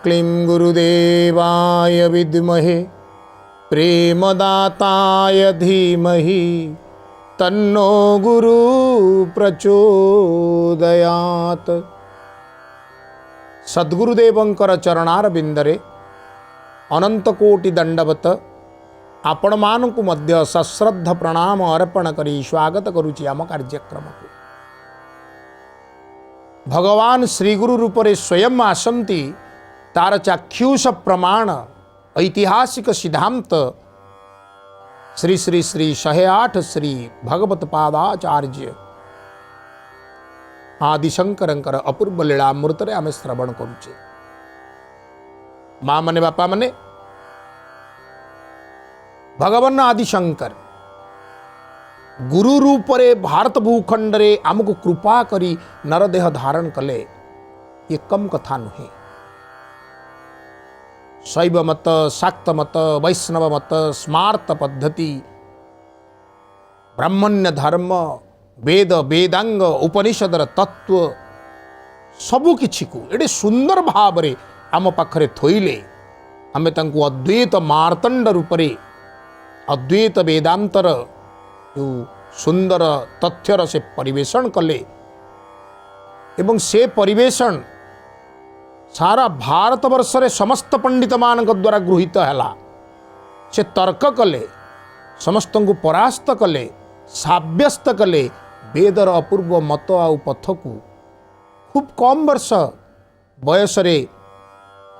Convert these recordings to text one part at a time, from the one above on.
क्लीं गुरुदेवाय विद्महे प्रेमदाताय धीमहि तन्नो गुरु प्रचोदयात्। सद्गुरुदेवंकर चरणार बिंदरे अनंत कोटि दंडवत आपण मानकु मध्य सश्रद्ध प्रणाम अर्पण करी स्वागत करुछि आम कार्यक्रम को। भगवान श्री गुरु रूपरे स्वयं आसंती तार चाक्षुष प्रमाण ऐतिहासिक सिद्धांत श्री श्री श्री 108 श्री भगवत पादाचार्य आदिशंकरंकर अपूर्व लीलामृत आम श्रवण करुचे। माँ मने बापा मने भगवान आदिशंकर गुरु रूपरे भारत भूखंड रे आमको कृपा करी नरदेह धारण कले ये कम कथा नुहे। शैव मत, शाक्त मत, वैष्णव मत, स्मार्त पद्धति, ब्राह्मण्य धर्म, वेद वेदांग उपनिषदर तत्व सबु किछि को एडे सुंदर भाव रे आम पाखरे थोइले आमे तांको अद्वैत मार्तंड रूपरे अद्वैत वेदांतर जो सुंदर तथ्यर से परिवेशन कले एवं से परिवेशन सारा भारत वर्ष रे समस्त पंडित मान द्वारा गृहीत हैला। से तर्क कले समस्त को परास्त कले साब्यस्त कले वेदर अपूर्व मत आउ पथ को खूब कम वर्ष बयस रे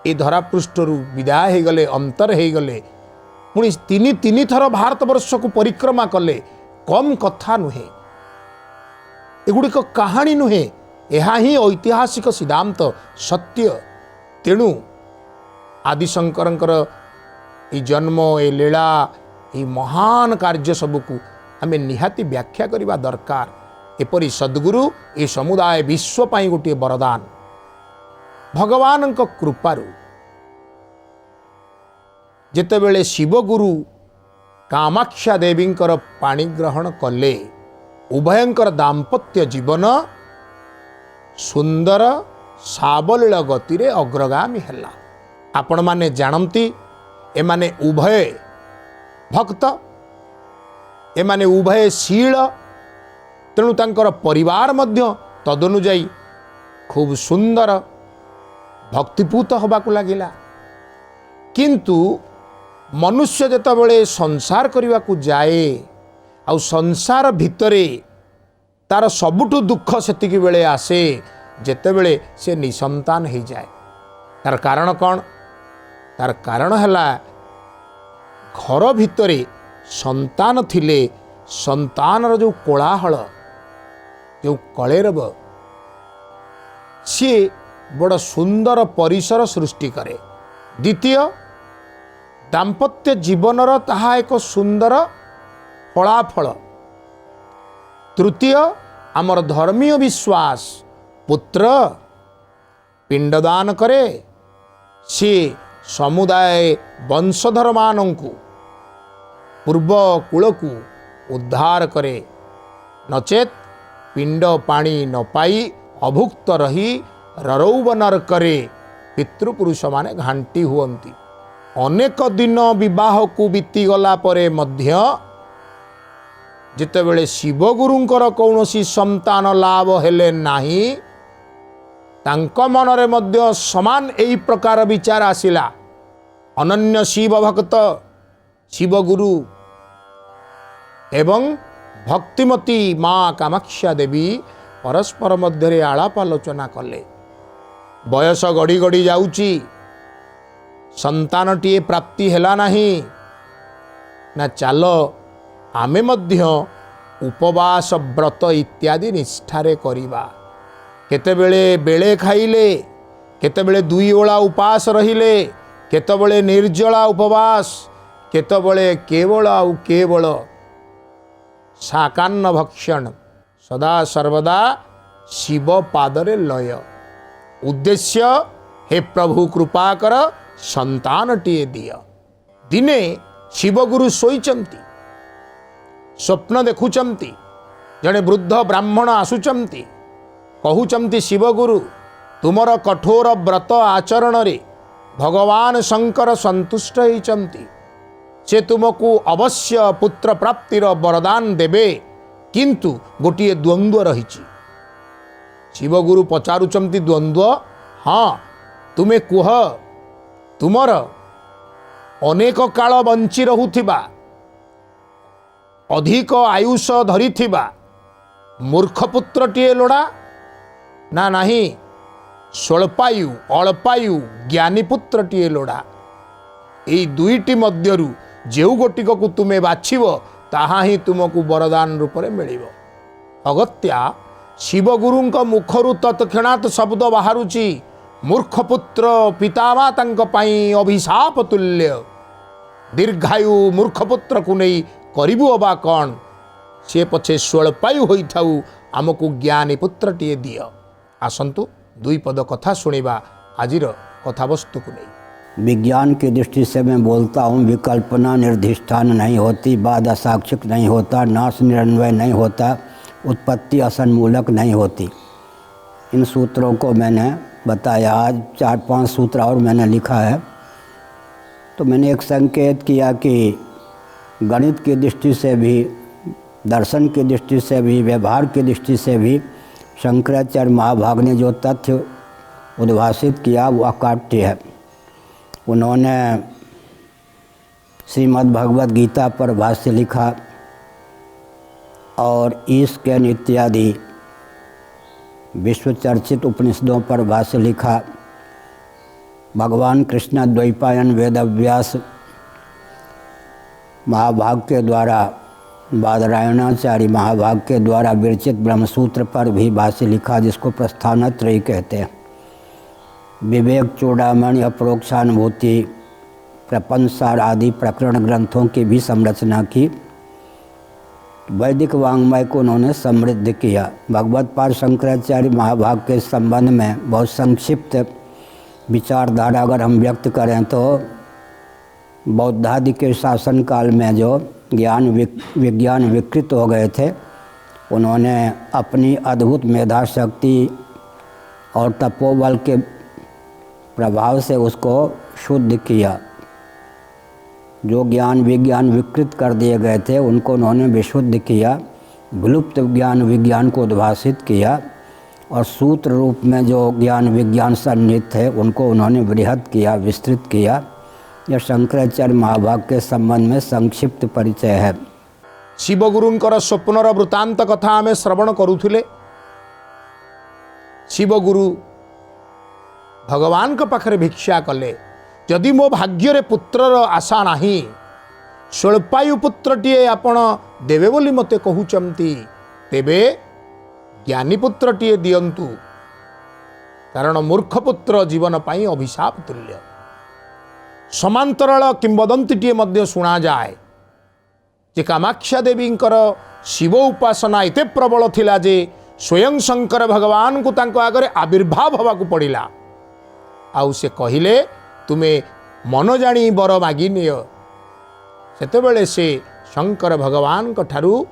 ए धरापृष्ठरु विदाय हो गले अंतर हो गले पुणी तीन थर भारत वर्ष को परिक्रमा कले कम कथा नुहे एगुड़िक कहानी नुहे यह ही ऐतिहासिक सिद्धांत सत्य। तेणु आदिशंकरंकर ये जन्म ए लीला ये महान कार्य सबको आमे निहाती व्याख्या करने दरकार। एपरी सद्गुरु ये समुदाय विश्व पाई गोटे वरदान भगवान कृपारु जेतेबेले शिवगुरु कामाक्षा देवींकर पाणी ग्रहण कले उभयंकर दाम्पत्य जीवन सुंदर साबलील गति रे अग्रगामी हैला। आपण माने जानती एमाने उभय भक्त एमाने उभय शील तेणु तांकर परिवार मध्य तदनुजाई खूब सुंदर भक्तिपूत होबाकु लागिला। किंतु मनुष्य जेतेबेले संसार करने को जाए आ संसार भितरे तार सबुठु दुख सेतिकी बेले आसे जेतेबेले से निसंतान हो जाए। तार कारण कौन? तार कारण हैला घर भितरे संतान थिले संतान जो कोलाहल जो कलेरब सी बड़ सुंदर परिसर सृष्टि करे। द्वितीय दाम्पत्य जीवनर ताहा एक सुंदर फलाफल। तृतीय आमर धर्मीय विश्वास पुत्र पिंडदान करे सी समुदाय वंशधर मानंकु पूर्व कूल को उद्धार करे नचेत पिंड पानी न पाई अभुक्त रही ररौब नरकरे पितृपुरुष माने घांटी हुअंती। अनेक दिन विवाह को बीतीगला परे मध्य जितेबेले शिवगुरुंकर कौनसी संतान लाभ हेले नाही तांक मनरे मध्य समान एही प्रकार विचार आसिला। अनन्य शिव भक्त शिवगुरु एवं भक्तिमती माँ कामाक्षा देवी परस्पर मध्य आलाप आलोचना कले। बयस गड़ी गड़ी जाउची संतानटीए प्राप्ति हैला नाही ना चालो आमे मध्य उपवास व्रत इत्यादि निष्ठारे करिबा। केतेबेले बेले खाइले केतेबेले दुई ओळा उपास रहिले केतेबेले निर्जला उपवास केतेबेले केवल आउ केवल शाकान्न भक्षण सदा सर्वदा शिव पादरे लय। उद्देश्य हे प्रभु कृपा कर संतानटीए दिय। दिने शिवगुरु शोइचंती स्वप्न देखुचंती जड़े वृद्ध ब्राह्मण आसुचंती कहउचंती शिवगुरु तुमर कठोर व्रत आचरण रे भगवान शंकर संतुष्ट होइचंती से तुमको अवश्य पुत्र प्राप्तिर वरदान देबे किंतु गोटे द्वंद्व रही। शिवगुरु पचारुचंती द्वंद्व हाँ तुमे कुह तुमर अनेक काल बंची रहुथिबा अधिक आयुष धरिथिबा मूर्खपुत्रटीए लोड़ा ना नहीं स्वल्पायु अल्पायु ज्ञानीपुत्रटीए लोड़ा। एई दुईटी मध्यरु जेउ गोटिक को तुमे बाछिब ताहा ही तुमको वरदान रूप में मिलिब। अगत्या शिवगुरुंक मुखरु तत्क्षणात् शब्द बाहरुची मूर्खपुत्र पितामाता अभिशाप तुल्य दीर्घायु मूर्खपुत्र को नहीं करिबु अबा कौन से पछे स्वल्पायु होइथाउ आमको ज्ञानी पुत्रटीए दिय। आसंतु दुई पद कथा सुनिबा आजिर कथावस्तु को नहीं। विज्ञान की दृष्टि से मैं बोलता हूँ, विकल्पना निर्धिष्ठान नहीं होती, बाद असाक्षिक नहीं होता, नाश निरन्वय नहीं होता, उत्पत्ति असन्मूलक नहीं होती। इन सूत्रों को मैंने बताया। आज 4-5 सूत्र और मैंने लिखा है। तो मैंने एक संकेत किया कि गणित की दृष्टि से भी, दर्शन की दृष्टि से भी, व्यवहार की दृष्टि से भी शंकराचार्य महाभाग ने जो तथ्य उद्भाषित किया वो अकाट्य है। उन्होंने श्रीमद् भगवद गीता पर भाष्य लिखा और ईस्कन इत्यादि विश्वचर्चित उपनिषदों पर भाष्य लिखा। भगवान कृष्ण द्वैपायन वेदव्यास महाभाग के द्वारा, बादरायणाचार्य महाभाग के द्वारा विरचित ब्रह्मसूत्र पर भी भाष्य लिखा, जिसको प्रस्थानत्रयी कहते हैं। विवेक चूड़ामणि, अपरोक्षानुभूति, प्रपंचसार आदि प्रकरण ग्रंथों की भी संरचना की। वैदिक वाङ्मय को उन्होंने समृद्ध किया। भगवत्पाद शंकराचार्य महाभाग के संबंध में बहुत संक्षिप्त विचारधारा अगर हम व्यक्त करें तो बौद्धादि के शासन काल में जो विज्ञान विकृत हो गए थे, उन्होंने अपनी अद्भुत मेधा शक्ति और तपोबल के प्रभाव से उसको शुद्ध किया। जो ज्ञान विज्ञान विकृत कर दिए गए थे उनको उन्होंने विशुद्ध किया, विलुप्त ज्ञान विज्ञान को उद्भाषित किया और सूत्र रूप में जो ज्ञान विज्ञान सन्निहित थे उनको उन्होंने बृहद किया, विस्तृत किया। यह शंकराचार्य महाभाग के संबंध में संक्षिप्त परिचय है। शिवगुरुंकर स्वप्नर वृत्तांत कथा आमे श्रवण करुथिले। शिवगुरु भगवान के पाखरे भिक्षा कले, जदि मो भाग्य पुत्रर आशा नाही, स्वल्पायु पुत्रटीए आपण देवे बोली मते कहउचंती, तेबे ज्ञानी पुत्रटीए दियंतु, कारण मूर्ख पुत्र जीवन पाई अभिशाप तुल्य। समांतरल किंवदंतीटीए मध्य शुणा जाए जे कामाक्षा देवींकर शिव उपासना एते प्रबल थिला जे स्वयं शंकर भगवान को तांको आगरे आविर्भाव हवा को पड़िला। आउ से कहिले तुमे मन जानी बर मागी नियो। सेतेबेले से शंकर भगवान को ठारू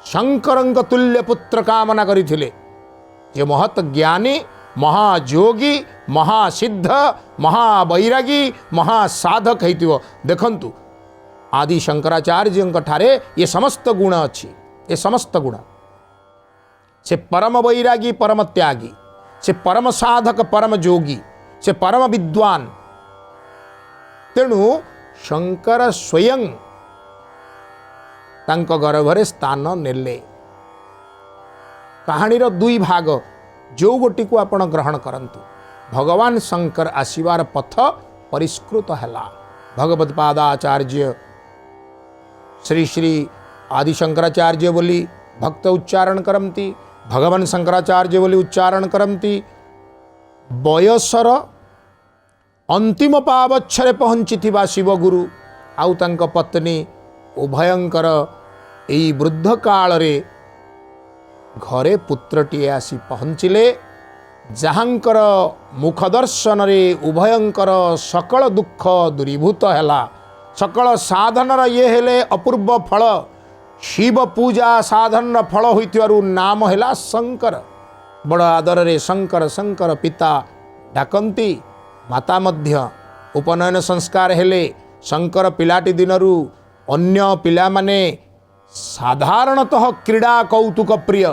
शंकरंक तुल्य पुत्र कामना करिथिले, जे महत ज्ञानी, महायोगी, महासिद्ध, महावैरागी, महासाधक हेतिवो। देखंतु आदि शंकराचार्य ठारे ये समस्त गुण अच्छी, ये समस्त गुण। से परम वैरागी, परम त्यागी, से परम साधक, परम योगी, से परम विद्वान। तेणु शंकर स्वयं तांको गर्भरे स्थान नेले। कहानीर दुई भाग जो गोटी को आपण ग्रहण करंतु। भगवान शंकर आसीबार पथ परिष्कृत हैला। भगवत्पादाचार्य श्री श्री आदि शंकराचार्य बोली भक्त उच्चारण करती, भगवान शंकराचार्य बोली उच्चारण करती। बयसर अंतिम पावच्छरे पहुँची शिवगुरु आउ तांको पत्नी उभयंकर एई वृद्ध काल रे घरे पुत्रटीए आसी पहुँचिले, जहाँकर मुख दर्शन रे उभयंकर सकल दुख दूरीभूत हैला। सकल साधनर ये हेले अपूर्व फल। शिव पूजा साधन फल होइतिवारु नाम हैला शंकर। बड़ आदर रे शंकर शंकर पिता डाकंती। माता मध्य उपनयन संस्कार हेले शंकर पिलाटी दिनरू अन्य पिला माने साधारणतः क्रीड़ा कौतुक प्रिय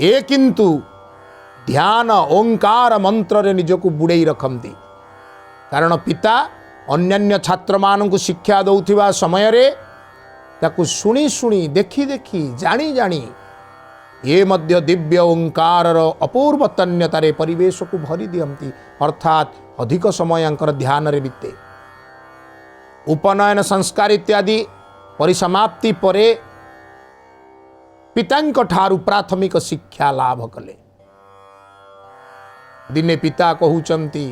ए किंतु ध्यान ओंकार मंत्र रे निजको बुड़ेई रखती कारण पिता अन्यान्य छात्र मानू शिक्षा दौथिबा समय रे ताकू शुणी शुणी देखी देखी जानी जानी ये मध्य दिव्य ओंकार अपूर्व तन्यतारे परिवेश को भरी दियंती अर्थात अधिक समय ध्यान रे बीते। उपनयन संस्कार इत्यादि परिसमाप्ति परे पितांक ठारू प्राथमिक शिक्षा लाभ कले। दिने पिता कहउचंती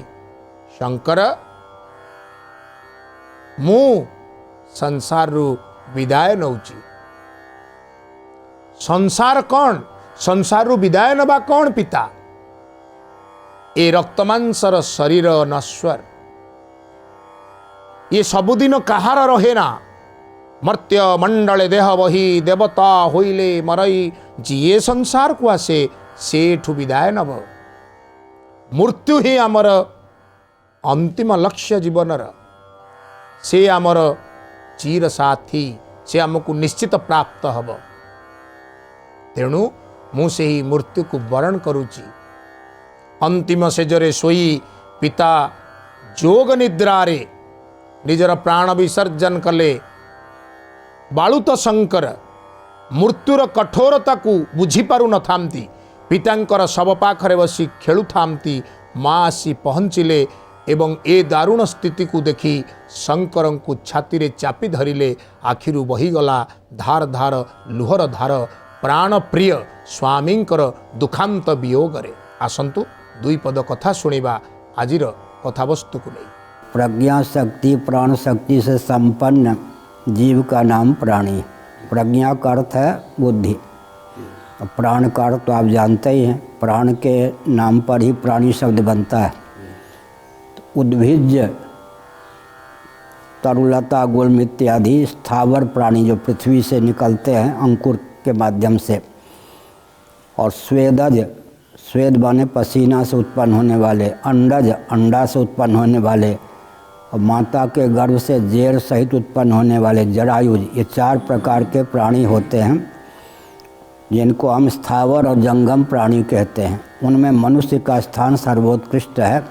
शंकर मु संसार रु विदाय नौची। संसार कौन संसार रु विदाय नबा कौन पिता ए रक्तमांसर शरीर नश्वर ये सबुदिन कहार रहे ना मर्त्य मंडले देह बही देवता होइले मरई जीए संसार को आसे सेठु विदाय नब मृत्यु ही आमर अंतिम लक्ष्य जीवनर से आमर चीर साथी से आमको निश्चित प्राप्त हब तेणु मु से ही मृत्यु को वरण करुची। अंतिम सेजरे सोई पिता जोग निद्रारे निजर प्राण विसर्जन कले। बालुत शंकर मृत्युर कठोरता को बुझी पारु न थांती पितांकर शव पाखरे बसी खेलु थांती माँ आसी पहुँचिले एवं ए दारुण स्थिति को देखी शंकर को छाती रे चापी धरिले। आखिरु बहीगला धार धार लुहर धार प्राण प्रिय स्वामींकर दुखांत वियोगरे। आसंतु दुई पद कथा सुनिबा आजिर कथावस्तु को नहीं। प्रज्ञा शक्ति प्राण शक्ति से संपन्न जीव का नाम प्राणी। प्रज्ञा का अर्थ है बुद्धि, प्राण का अर्थ तो आप जानते ही हैं, प्राण के नाम पर ही प्राणी शब्द बनता है। उद्भिज तरुलता गुल्म इत्यादि स्थावर प्राणी जो पृथ्वी से निकलते हैं अंकुर के माध्यम से, और स्वेदज स्वेद बने पसीना से उत्पन्न होने वाले, अंडज अंडा से उत्पन्न होने वाले, और माता के गर्भ से जेर सहित उत्पन्न होने वाले जरायुज, ये चार प्रकार के प्राणी होते हैं जिनको हम स्थावर और जंगम प्राणी कहते हैं। उनमें मनुष्य का स्थान सर्वोत्कृष्ट है।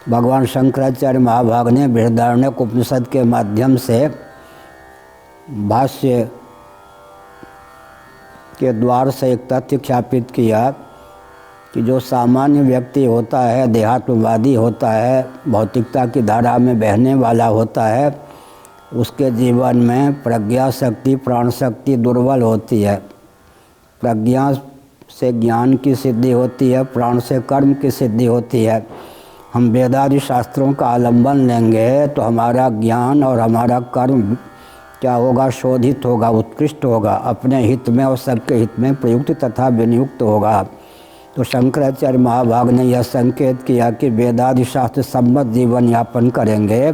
भगवान शंकराचार्य महाभाग ने बृहदारण्यक उपनिषद के माध्यम से भाष्य के द्वार से एक तथ्य ख्यापित किया कि जो सामान्य व्यक्ति होता है, देहात्मवादी होता है, भौतिकता की धारा में बहने वाला होता है, उसके जीवन में प्रज्ञा शक्ति प्राण शक्ति दुर्बल होती है। प्रज्ञा से ज्ञान की सिद्धि होती है, प्राण से कर्म की सिद्धि होती है। हम वेदादि शास्त्रों का आलंबन लेंगे तो हमारा ज्ञान और हमारा कर्म क्या होगा, शोधित होगा, उत्कृष्ट होगा, अपने हित में और सबके हित में प्रयुक्त तथा विनियुक्त होगा। तो शंकराचार्य महाभाग ने यह संकेत किया कि वेदादि शास्त्र सम्मत जीवन यापन करेंगे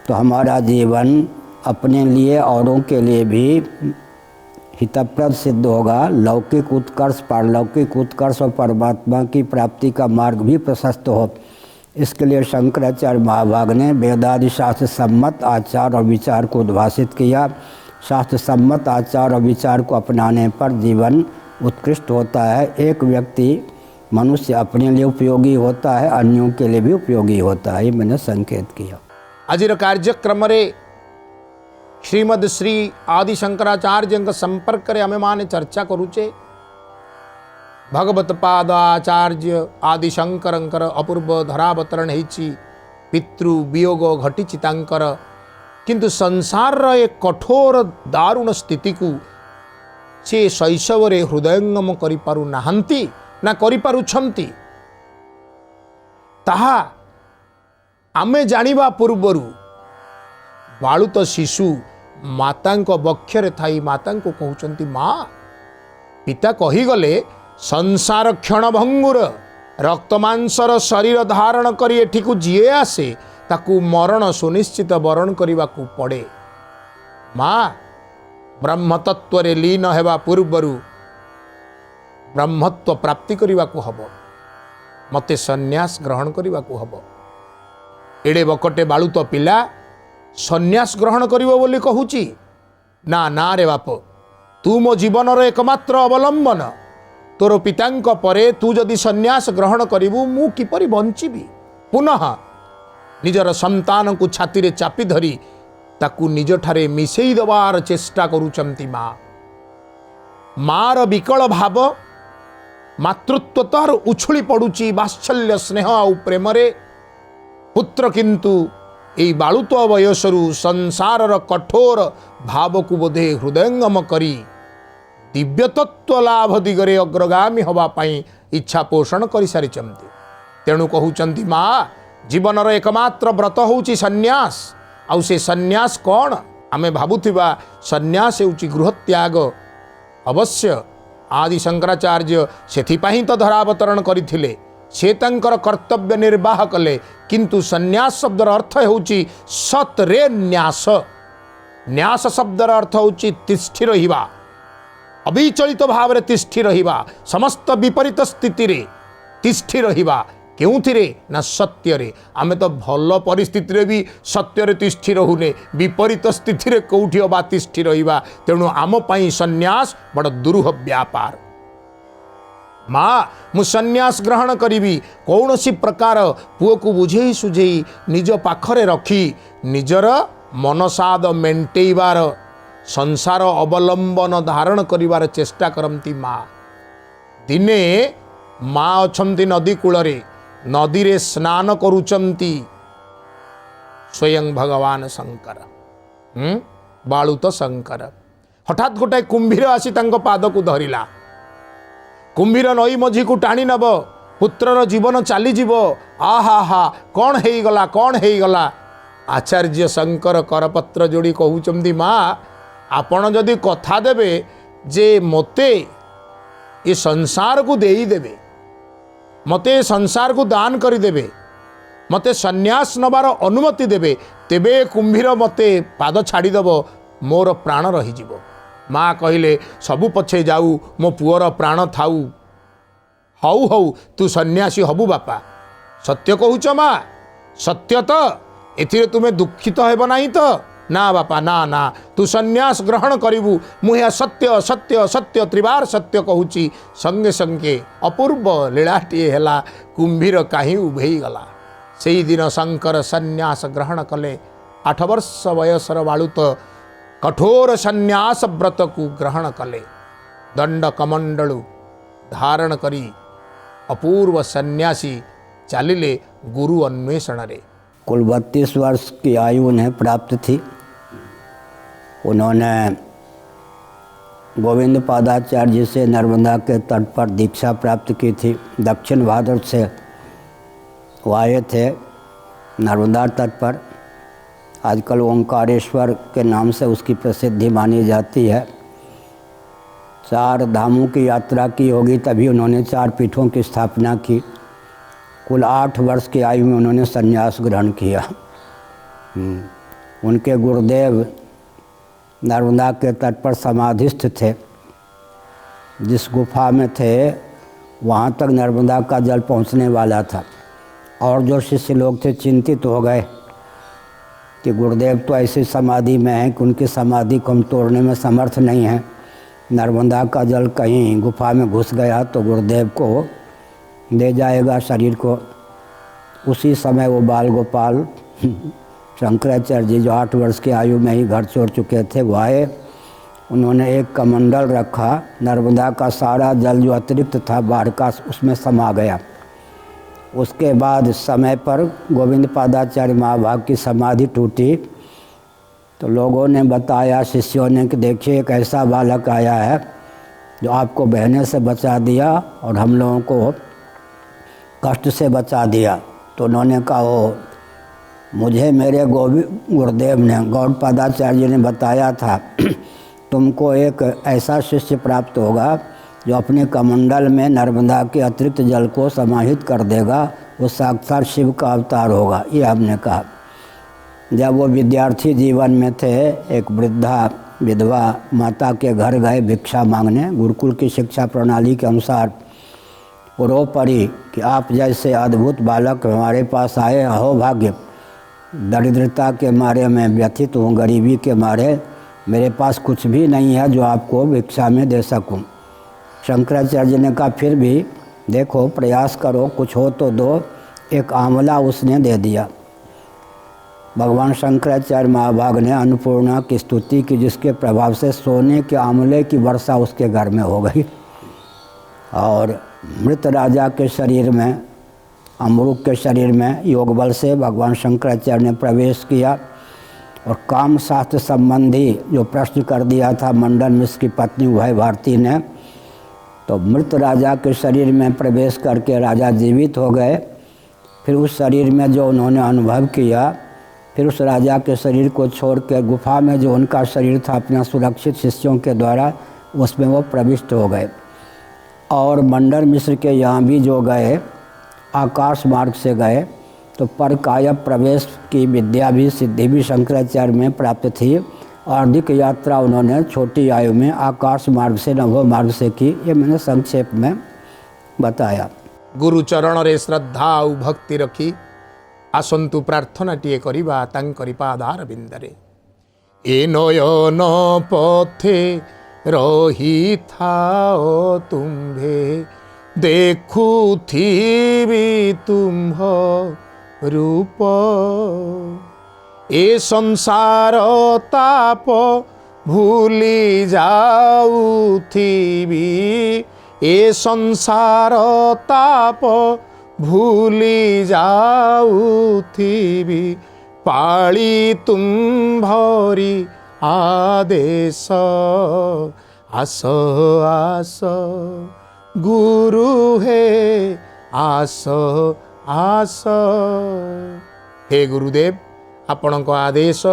तो हमारा जीवन अपने लिए औरों के लिए भी हितप्रद सिद्ध होगा। लौकिक उत्कर्ष, पारलौकिक उत्कर्ष और परमात्मा की प्राप्ति का मार्ग भी प्रशस्त हो। इसके लिए शंकराचार्य महाभाग ने वेदादि शास्त्र सम्मत आचार और विचार को उद्भाषित किया। शास्त्र सम्मत आचार और विचार को अपनाने पर जीवन उत्कृष्ट होता है। एक व्यक्ति मनुष्य अपने लिए उपयोगी होता है, अन्यों के लिए भी उपयोगी होता है। ये मैंने संकेत किया। आजिर कार्यक्रम रे श्रीमद श्री आदि शंकराचार्य संपर्क रे आमे माने चर्चा करूचे। भगवत पाद आचार्य आदि शंकरंकर अपूर्व धरावतरण हेची पितृ वियोग घटिची तांकर, किंतु संसार रो एक कठोर दारुण स्थिति को से शैशव रे हृदयंगम करि पारु नाहंती ना करि पारुछंती। ताहा आमे जानिबा पूर्वरु बालुत शिशु मातांक बक्षरे थाई मातांको कहउचंती माँ। पिता कहीगले संसार क्षण भंगुर रक्तमांसर शरीर धारण करी एठिकु जीए आसे ताकू मरण सुनिश्चित वरण करने को पड़े। माँ ब्रह्म तत्व रे लीन हेबा पूर्वरु ब्रह्मत्व प्राप्ति करने को हब, मते संन्यास ग्रहण करने को हब। एड़े बकटे बालुत पिला सन्यास ग्रहण करिवो बोली कहूची ना ना रे बाप तू मो जीवनर एकमात्र अवलंबन तोर पितांक परे तू जदि सन्यास ग्रहण करिवु मु किपरि बंचिबी पुनः निजर संतान को छाती रे चापी धरी ताकू निज ठारे मिसेई दबार चेष्टा करूचंती माँ मार विकल भाव मातृत्व तार उछुली पड़ुची वात्सल्य स्नेह आउ प्रेम रे पुत्र किंतु एई बालुत वयसरु संसारर कठोर भाव को बोधे हृदयंगम करी दिव्य तत्व लाभ दिगरे अग्रगामी हवा पाई इच्छा पोषण कर सारी तेणु कहउचंती माँ जीवनर एकमात्र व्रत होउची सन्यास आउ से सन्यास कौन आमे भाबुथिबा सन्यास हेउची गृह त्याग अवश्य आदि शंकराचार्य सेथिपाही तो धरावतरण करथिले से तांकर कर्तव्य निर्वाह कले किंतु सन्यास शब्दर अर्थ होउची सत रे न्यास न्यास शब्दर अर्थ होउची तिष्ठि रहिबा अविचलित भाव रे तिष्ठि रहिबा समस्त विपरीत स्थिति रे तिष्ठि रहिबा केउथिरे ना सत्य रे आमे तो भल परिस्थिति रे भी सत्य रे तिष्ठि रहुने विपरीत स्थिति रे कोउठी अबा तिष्ठि रहिबा तेणु आम पई सन्यास बड़ दुरूह व्यापार माँ मु सन्यास ग्रहण करी कौन सी प्रकार पुओ को बुझेई सुझेई निज पाखरे रखी निजर मनसाद मेंटेइबार संसार अवलंबन धारण करिवार चेष्टा करती माँ दिने माँ अछंती नदी कूलरे नदी रे स्नान करुचंती स्वयं भगवान शंकर बालुत शंकर हठात गोटाए कुंभीर आसी तांको पाद को धरिला कुंभीर नई मझी को टाणी नब पुत्रर जीवन चलीजीव आहा हा कौन है गला आचार्य शंकर करपत्र जोड़ी कहउचंदी माँ आपण जदि कथा देबे जे मते ये संसार को देई देबे मते संसार को दान करी देबे मते सन्यास नबार अनुमति देबे तेबे कुंभीर मते पाद छाड़ीदेव मोर प्राण रहीजिव माँ कहले सबु पछे जाऊ मो पुअर प्राण थाऊ हऊ हऊ तू सन्यासी हबु बापा सत्य कहूच माँ सत्य तो एथिरे तुमे दुखित हेब नाही तो ना बापा ना ना तू सन्यास ग्रहण करिवु मुहे सत्य सत्य सत्य त्रिबार सत्य कहूची संगे संगे अपूर्व लीलाटीए हेला कुंभीर काहीं उभेई गला से दिन शंकर सन्यास ग्रहण कले 8 वर्ष वयसर बालुत कठोर सन्यास व्रत को ग्रहण कले दंड कमंडलु धारण करी अपूर्व सन्यासी चालिले गुरु अन्वेषण रे कुल 32 वर्ष की आयु उन्हें प्राप्त थी। उन्होंने गोविंद पादाचार्य जी से नर्मदा के तट पर दीक्षा प्राप्त की थी। दक्षिण भारत से वो आए थे नर्मदा तट पर। आजकल ओंकारेश्वर के नाम से उसकी प्रसिद्धि मानी जाती है। 4 धामों की यात्रा की होगी तभी उन्होंने 4 पीठों की स्थापना की। कुल 8 वर्ष की आयु में उन्होंने संन्यास ग्रहण किया। उनके गुरुदेव नर्मदा के तट पर समाधिस्थ थे। जिस गुफा में थे वहाँ तक नर्मदा का जल पहुँचने वाला था और जो शिष्य लोग थे चिंतित हो गए कि गुरुदेव तो ऐसी समाधि में हैं कि उनकी समाधि को हम तोड़ने में समर्थ नहीं हैं। नर्मदा का जल कहीं गुफा में घुस गया तो गुरुदेव को ले जाएगा शरीर को। उसी समय वो बाल गोपाल शंकराचार्य जी जो 8 वर्ष की आयु में ही घर छोड़ चुके थे वो आए। उन्होंने एक कमंडल रखा। नर्मदा का सारा जल जो अतिरिक्त था बाढ़ का उसमें समा गया। उसके बाद समय पर गोविंद पादाचार्य महाभाग की समाधि टूटी तो लोगों ने बताया, शिष्यों ने, कि देखिए एक ऐसा बालक आया है जो आपको बहने से बचा दिया और हम लोगों को कष्ट से बचा दिया। तो उन्होंने कहा वो मुझे मेरे गुरुदेव ने गौड़ पादाचार्य ने बताया था तुमको एक ऐसा शिष्य प्राप्त होगा जो अपने कमंडल में नर्मदा के अतिरिक्त जल को समाहित कर देगा। वो साक्षात शिव का अवतार होगा। ये हमने कहा। जब वो विद्यार्थी जीवन में थे एक वृद्धा विधवा माता के घर गए भिक्षा मांगने। गुरुकुल की शिक्षा प्रणाली के अनुसार पुरोपरि कि आप जैसे अद्भुत बालक हमारे पास आए, अहो भाग्य। दरिद्रता के मारे मैं व्यथित हूँ, गरीबी के मारे मेरे पास कुछ भी नहीं है जो आपको भिक्षा में दे सकूं। शंकराचार्य ने कहा फिर भी देखो, प्रयास करो, कुछ हो तो दो। एक आंवला उसने दे दिया। भगवान शंकराचार्य महाभाग ने अन्नपूर्णा की स्तुति की, जिसके प्रभाव से सोने के आंवले की वर्षा उसके घर में हो गई। और मृत राजा के शरीर में, अमरूक के शरीर में योग बल से भगवान शंकराचार्य ने प्रवेश किया और काम शास्त्र संबंधी जो प्रश्न कर दिया था मंडन मिश्र की पत्नी उभय भारती ने, तो मृत राजा के शरीर में प्रवेश करके राजा जीवित हो गए। फिर उस शरीर में जो उन्होंने अनुभव किया, फिर उस राजा के शरीर को छोड़ के गुफा में जो उनका शरीर था अपना सुरक्षित शिष्यों के द्वारा, उसमें वो प्रविष्ट हो गए। और मंडन मिश्र के यहाँ भी जो गए, आकाश मार्ग से गए, तो परकाय प्रवेश की विद्या भी, सिद्धि भी शंकराचार्य में प्राप्त थी। और अधिक यात्रा उन्होंने छोटी आयु में आकाश मार्ग से, नभो मार्ग से की। ये मैंने संक्षेप में बताया। गुरु चरण रे श्रद्धा और भक्ति रखी आसंतु प्रार्थना टीए करिबा तांकरि पादार बिंदरे। ए नयन पथे रही थाओ तुम्भे, देखुथिबी तुम्ह रूप। ए संसार ताप भूली जाउथिबी, ए संसार ताप भूली जाउथिबी। पाळी तुम्भरी आदेश, आस आस गुरु हे आस आस। हे गुरुदेव, आपणक आदेश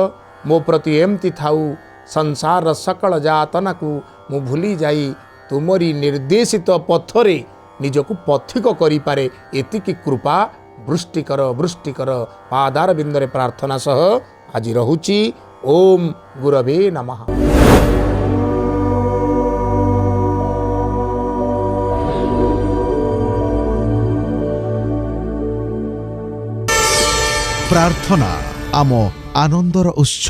मो प्रति एमती थाउ, संसार सकल जातना को मु भूली जाई तुमरी निर्देशित पथरे निजको पथिक करि पारे, एतिकी कृपा वृष्टि कर पादार बिंदरे प्रार्थना सह आज रहुची। ओम गुरवे नमः। प्रार्थना आम आनंदर उत्स।